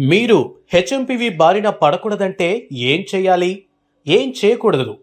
మీరు హెచ్ఎంపీవీ బారిన పడకూడదంటే ఏం చేయాలి? ఏం చేయకూడదు?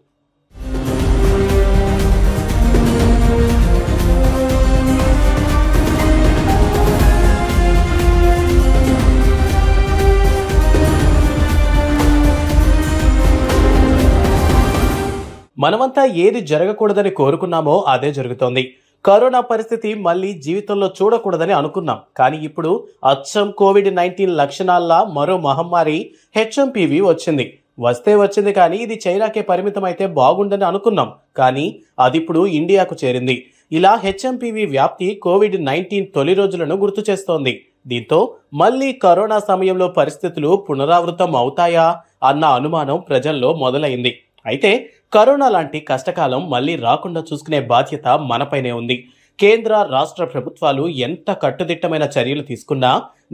మనమంతా ఏది జరగకూడదని కోరుకున్నామో అదే జరుగుతోంది. కరోనా పరిస్థితి మళ్ళీ జీవితంలో చూడకూడదని అనుకున్నాం. కానీ ఇప్పుడు అచ్చం కోవిడ్-19 లక్షణాల్లా మరో మహమ్మారి హెచ్ఎంపీవీ వచ్చింది. వస్తే వచ్చింది, కానీ ఇది చైనాకే పరిమితం అయితే బాగుండని అనుకున్నాం. కానీ అదిప్పుడు ఇండియాకు చేరింది. ఇలా హెచ్ఎంపీవీ వ్యాప్తి కోవిడ్-19 తొలి రోజులను గుర్తు చేస్తోంది. దీంతో మళ్ళీ కరోనా సమయంలో పరిస్థితులు పునరావృతం అవుతాయా అన్న అనుమానం ప్రజల్లో మొదలైంది. అయితే కరోనా లాంటి కష్టకాలం మళ్లీ రాకుండా చూసుకునే బాధ్యత మనపైనే ఉంది. కేంద్ర రాష్ట్ర ప్రభుత్వాలు ఎంత కట్టుదిట్టమైన చర్యలు తీసుకున్నా,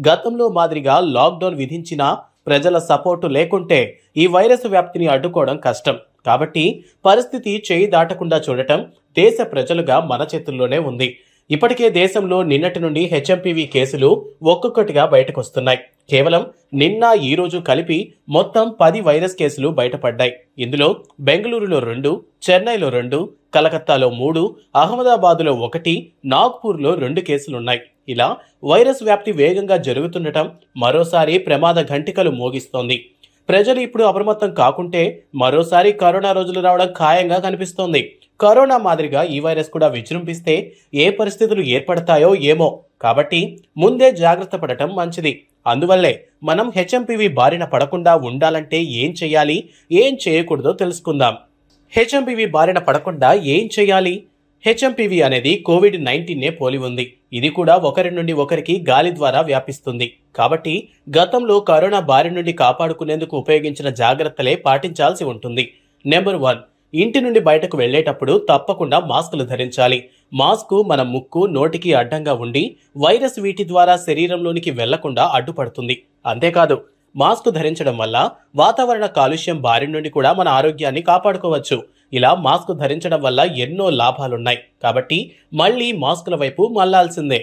గతంలో మాదిరిగా లాక్డౌన్ విధించినా ప్రజల సపోర్టు లేకుంటే ఈ వైరస్ వ్యాప్తిని అడ్డుకోవడం కష్టం. కాబట్టి పరిస్థితి చేయి దాటకుండా చూడటం దేశ ప్రజలుగా మన చేతుల్లోనే ఉంది. ఇప్పటికే దేశంలో నిన్నటి నుండి హెచ్ఎంపీవీ కేసులు ఒక్కొక్కటిగా బయటకొస్తున్నాయి. కేవలం నిన్న ఈ రోజు కలిపి మొత్తం 10 వైరస్ కేసులు బయటపడ్డాయి. ఇందులో బెంగళూరులో 2, చెన్నైలో 2, కలకత్తాలో 3, అహ్మదాబాద్లో 1, నాగ్పూర్లో 2 కేసులున్నాయి. ఇలా వైరస్ వ్యాప్తి వేగంగా జరుగుతుండటం మరోసారి ప్రమాద ఘంటికలు మోగిస్తోంది. ప్రజలు ఇప్పుడు అప్రమత్తం కాకుంటే మరోసారి కరోనా రోజులు రావడం ఖాయంగా కనిపిస్తోంది. కరోనా మాదిరిగా ఈ వైరస్ కూడా విజృంభిస్తే ఏ పరిస్థితులు ఏర్పడతాయో ఏమో. కాబట్టి ముందే జాగ్రత్త పడటం మంచిది. అందువల్లే మనం హెచ్ఎంపీవీ బారిన పడకుండా ఉండాలంటే ఏం చేయాలి, ఏం చేయకూడదో తెలుసుకుందాం. హెచ్ఎంపీవీ బారిన పడకుండా ఏం చేయాలి? హెచ్ఎంపీవీ అనేది కోవిడ్-19నే పోలి ఉంది. ఇది కూడా ఒకరి నుండి ఒకరికి గాలి ద్వారా వ్యాపిస్తుంది. కాబట్టి గతంలో కరోనా బారి నుండి కాపాడుకునేందుకు ఉపయోగించిన జాగ్రత్తలే పాటించాల్సి ఉంటుంది. నెంబర్ 1, ఇంటి నుండి బయటకు వెళ్లేటప్పుడు తప్పకుండా మాస్కులు ధరించాలి. మాస్కు మన ముక్కు, నోటికి అడ్డంగా ఉండి వైరస్ వీటి ద్వారా శరీరంలోనికి వెళ్లకుండా అడ్డుపడుతుంది. అంతేకాదు, మాస్క్ ధరించడం వల్ల వాతావరణ కాలుష్యం బారి నుండి కూడా మన ఆరోగ్యాన్ని కాపాడుకోవచ్చు. ఇలా మాస్క్ ధరించడం వల్ల ఎన్నో లాభాలున్నాయి. కాబట్టి మళ్ళీ మాస్కుల వైపు మళ్లాల్సిందే.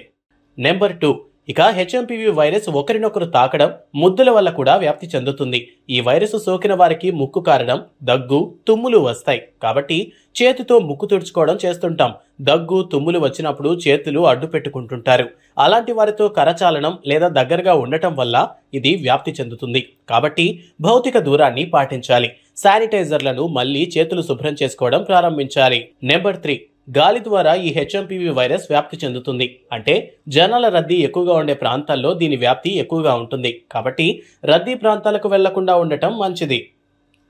నెంబర్ 2, ఇక హెచ్ఎంపీవీ వైరస్ ఒకరినొకరు తాకడం, ముద్దుల వల్ల కూడా వ్యాప్తి చెందుతుంది. ఈ వైరస్ సోకిన వారికి ముక్కు కారడం, దగ్గు, తుమ్ములు వస్తాయి. కాబట్టి చేతితో ముక్కు తుడుచుకోవడం చేస్తుంటాం. దగ్గు, తుమ్ములు వచ్చినప్పుడు చేతులు అడ్డు పెట్టుకుంటుంటారు. అలాంటి వారితో కరచాలనం లేదా దగ్గరగా ఉండటం వల్ల ఇది వ్యాప్తి చెందుతుంది. కాబట్టి భౌతిక దూరాన్ని పాటించాలి. శానిటైజర్లను మళ్లీ చేతులు శుభ్రం చేసుకోవడం ప్రారంభించాలి. నెంబర్ 3, గాలి ద్వారా ఈ హెచ్ఎంపీవీ వైరస్ వ్యాప్తి చెందుతుంది. అంటే జనాల రద్దీ ఎక్కువగా ఉండే ప్రాంతాల్లో దీని వ్యాప్తి ఎక్కువగా ఉంటుంది. కాబట్టి రద్దీ ప్రాంతాలకు వెళ్లకుండా ఉండటం మంచిది.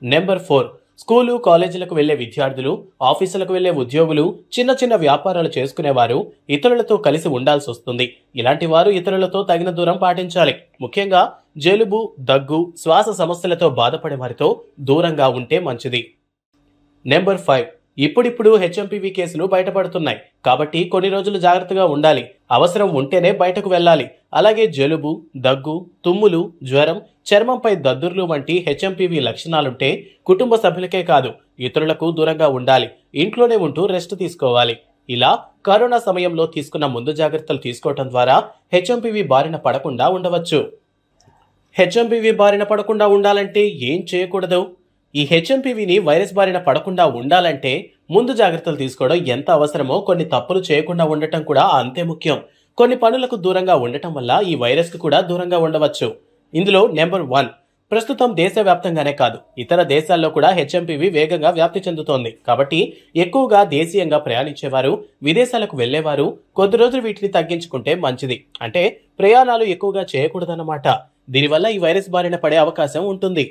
నెంబర్ 4, స్కూలు, కాలేజీలకు వెళ్లే విద్యార్థులు, ఆఫీసులకు వెళ్లే ఉద్యోగులు, చిన్న చిన్న వ్యాపారాలు చేసుకునేవారు ఇతరులతో కలిసి ఉండాల్సి వస్తుంది. ఇలాంటి వారు ఇతరులతో తగిన దూరం పాటించాలి. ముఖ్యంగా జలుబు, దగ్గు, శ్వాస సమస్యలతో బాధపడే వారితో దూరంగా ఉంటే మంచిది. నెంబర్ 5, ఇప్పుడిప్పుడు హెచ్ఎంపీవీ కేసులు బయటపడుతున్నాయి. కాబట్టి కొన్ని రోజులు జాగ్రత్తగా ఉండాలి. అవసరం ఉంటేనే బయటకు వెళ్ళాలి. అలాగే జలుబు, దగ్గు, తుమ్ములు, జ్వరం, చర్మంపై దద్దుర్లు వంటి హెచ్ఎంపీవీ లక్షణాలుంటే కుటుంబ సభ్యులకే కాదు, ఇతరులకు దూరంగా ఉండాలి. ఇంట్లోనే ఉంటూ రెస్ట్ తీసుకోవాలి. ఇలా కరోనా సమయంలో తీసుకున్న ముందు జాగ్రత్తలు తీసుకోవటం ద్వారా హెచ్ఎంపీవీ బారిన పడకుండా ఉండవచ్చు. హెచ్ఎంపీవీ బారిన పడకుండా ఉండాలంటే ఏం చేయకూడదు? ఈ హెచ్ఎంపీవీని వైరస్ బారిన పడకుండా ఉండాలంటే ముందు జాగ్రత్తలు తీసుకోవడం ఎంత అవసరమో కొన్ని తప్పులు చేయకుండా ఉండటం కూడా అంతే ముఖ్యం. కొన్ని పనులకు దూరంగా ఉండటం వల్ల ఈ వైరస్కు కూడా దూరంగా ఉండవచ్చు. ఇందులో నెంబర్ 1, ప్రస్తుతం దేశవ్యాప్తంగానే కాదు, ఇతర దేశాల్లో కూడా హెచ్ఎంపీవీ వేగంగా వ్యాప్తి చెందుతోంది. కాబట్టి ఎక్కువగా దేశీయంగా ప్రయాణించేవారు, విదేశాలకు వెళ్లేవారు కొద్ది రోజులు వీటిని తగ్గించుకుంటే మంచిది. అంటే ప్రయాణాలు ఎక్కువగా చేయకూడదన్నమాట. దీనివల్ల ఈ వైరస్ బారిన పడే అవకాశం ఉంటుంది.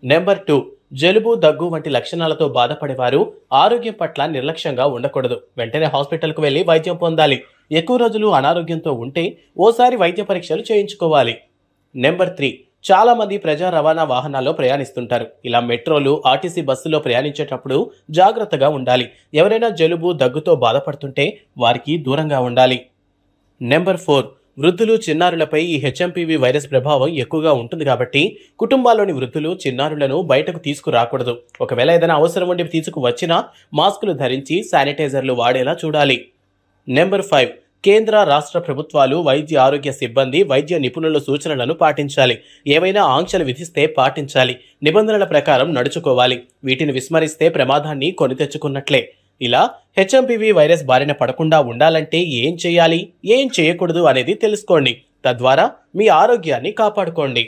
నెంబర్ 2, జలుబు, దగ్గు వంటి లక్షణాలతో బాధపడేవారు ఆరోగ్యం పట్ల నిర్లక్ష్యంగా ఉండకూడదు. వెంటనే హాస్పిటల్కు వెళ్లి వైద్యం పొందాలి. ఎక్కువ రోజులు అనారోగ్యంతో ఉంటే ఓసారి వైద్య పరీక్షలు చేయించుకోవాలి. నెంబర్ 3, చాలా మంది ప్రజా రవాణా వాహనాల్లో ప్రయాణిస్తుంటారు. ఇలా మెట్రోలు, ఆర్టీసీ బస్సులో ప్రయాణించేటప్పుడు జాగ్రత్తగా ఉండాలి. ఎవరైనా జలుబు, దగ్గుతో బాధపడుతుంటే వారికి దూరంగా ఉండాలి. నెంబర్ 4, వృద్ధులు, చిన్నారులపై ఈ హెచ్ఎంపీవీ వైరస్ ప్రభావం ఎక్కువగా ఉంటుంది. కాబట్టి కుటుంబాల్లోని వృద్ధులు, చిన్నారులను బయటకు తీసుకురాకూడదు. ఒకవేళ ఏదైనా అవసరం ఉండి తీసుకువచ్చినా మాస్కులు ధరించి శానిటైజర్లు వాడేలా చూడాలి. నెంబర్ 5, కేంద్ర రాష్ట్ర ప్రభుత్వాలు వైద్య ఆరోగ్య సిబ్బంది వైద్య నిపుణుల సూచనలను పాటించాలి. ఏవైనా ఆంక్షలు విధిస్తే పాటించాలి. నిబంధనల ప్రకారం నడుచుకోవాలి. వీటిని విస్మరిస్తే ప్రమాదాన్ని కొని తెచ్చుకున్నట్లే. ఇలా హెచ్ఎంపీవీ వైరస్ బారిన పడకుండా ఉండాలంటే ఏం చేయాలి, ఏం చేయకూడదు అనేది తెలుసుకోండి. తద్వారా మీ ఆరోగ్యాన్ని కాపాడుకోండి.